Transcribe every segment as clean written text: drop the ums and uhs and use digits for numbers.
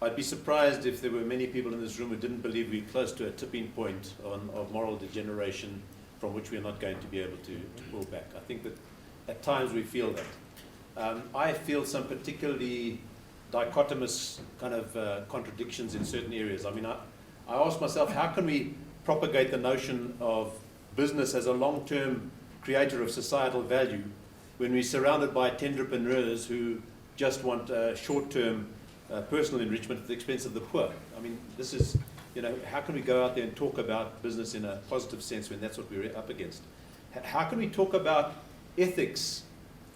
I'd be surprised if there were many people in this room who didn't believe we're close to a tipping point of moral degeneration from which we're not going to be able to pull back. I think that at times we feel that. I feel some particularly dichotomous kind of contradictions in certain areas. I mean, I ask myself, how can we propagate the notion of business as a long-term creator of societal value when we're surrounded by tenderpreneurs who just want short-term personal enrichment at the expense of the poor? I mean, this is, how can we go out there and talk about business in a positive sense when that's what we're up against? How can we talk about ethics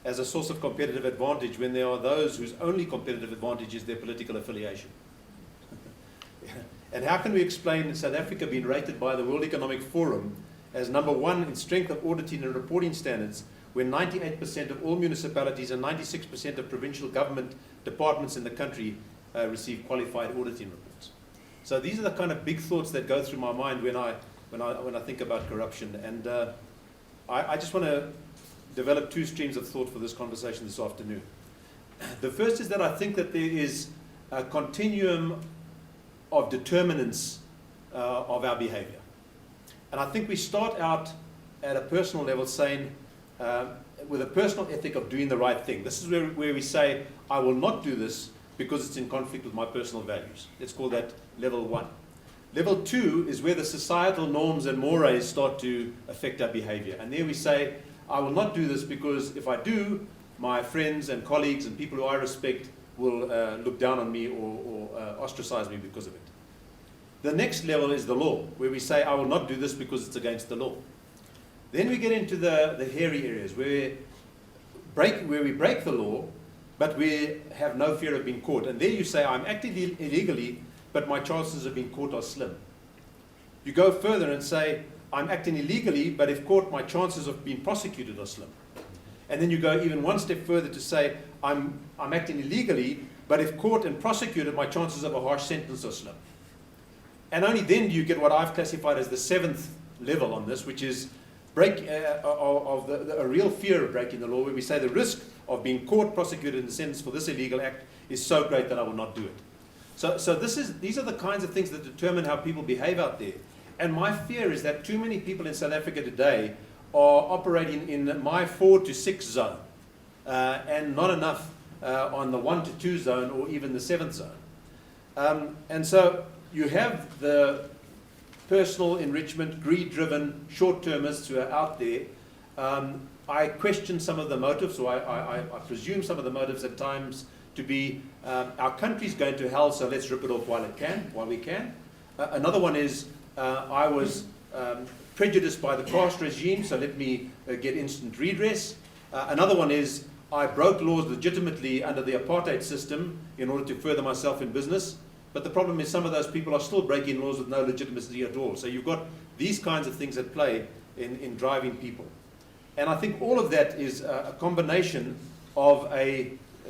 as a source of competitive advantage when there are those whose only competitive advantage is their political affiliation? And how can we explain South Africa being rated by the World Economic Forum as #1 in strength of auditing and reporting standards when 98% of all municipalities and 96% of provincial government departments in the country receive qualified auditing reports? So these are the kind of big thoughts that go through my mind when I think about corruption. And I just want to develop two streams of thought for this conversation this afternoon. The first is that I think that there is a continuum of determinants of our behavior. And I think we start out at a personal level saying, with a personal ethic of doing the right thing. This is where we say, I will not do this because it's in conflict with my personal values. Let's call that level 1. Level 2 is where the societal norms and mores start to affect our behavior. And there we say, I will not do this because if I do, my friends and colleagues and people who I respect will look down on me or ostracize me because of it. The next level is the law, where we say, I will not do this because it's against the law. Then we get into the hairy areas where we break the law, but we have no fear of being caught. And there you say, I'm acting illegally, but my chances of being caught are slim. You go further and say, I'm acting illegally, but if caught, my chances of being prosecuted are slim. And then you go even one step further to say, I'm acting illegally, but if caught and prosecuted, my chances of a harsh sentence are slim. And only then do you get what I've classified as the 7th level on this, which is a real fear of breaking the law, where we say the risk of being caught, prosecuted, and sentenced for this illegal act is so great that I will not do it. So these are the kinds of things that determine how people behave out there. And my fear is that too many people in South Africa today are operating in my 4 to 6 zone, and not enough on the 1 to 2 zone or even the 7th zone. And so you have the personal enrichment, greed-driven, short-termists who are out there. I question some of the motives, or I presume some of the motives at times to be, our country's going to hell, so let's rip it off while we can. Another one is, I was prejudiced by the caste regime, so let me get instant redress. Another one is, I broke laws legitimately under the apartheid system in order to further myself in business. But the problem is some of those people are still breaking laws with no legitimacy at all. So you've got these kinds of things at play in driving people. And I think all of that is a combination of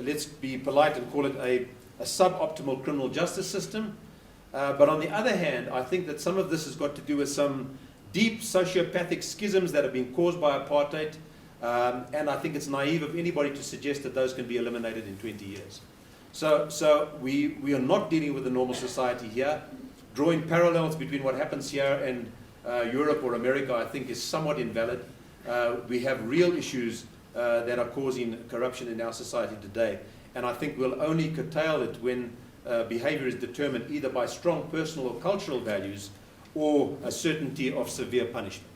let's be polite and call it a suboptimal criminal justice system. But on the other hand, I think that some of this has got to do with some deep sociopathic schisms that have been caused by apartheid. And I think it's naive of anybody to suggest that those can be eliminated in 20 years. So we are not dealing with a normal society here. Drawing parallels between what happens here and Europe or America, I think, is somewhat invalid. We have real issues that are causing corruption in our society today. And I think we'll only curtail it when behavior is determined either by strong personal or cultural values or a certainty of severe punishment.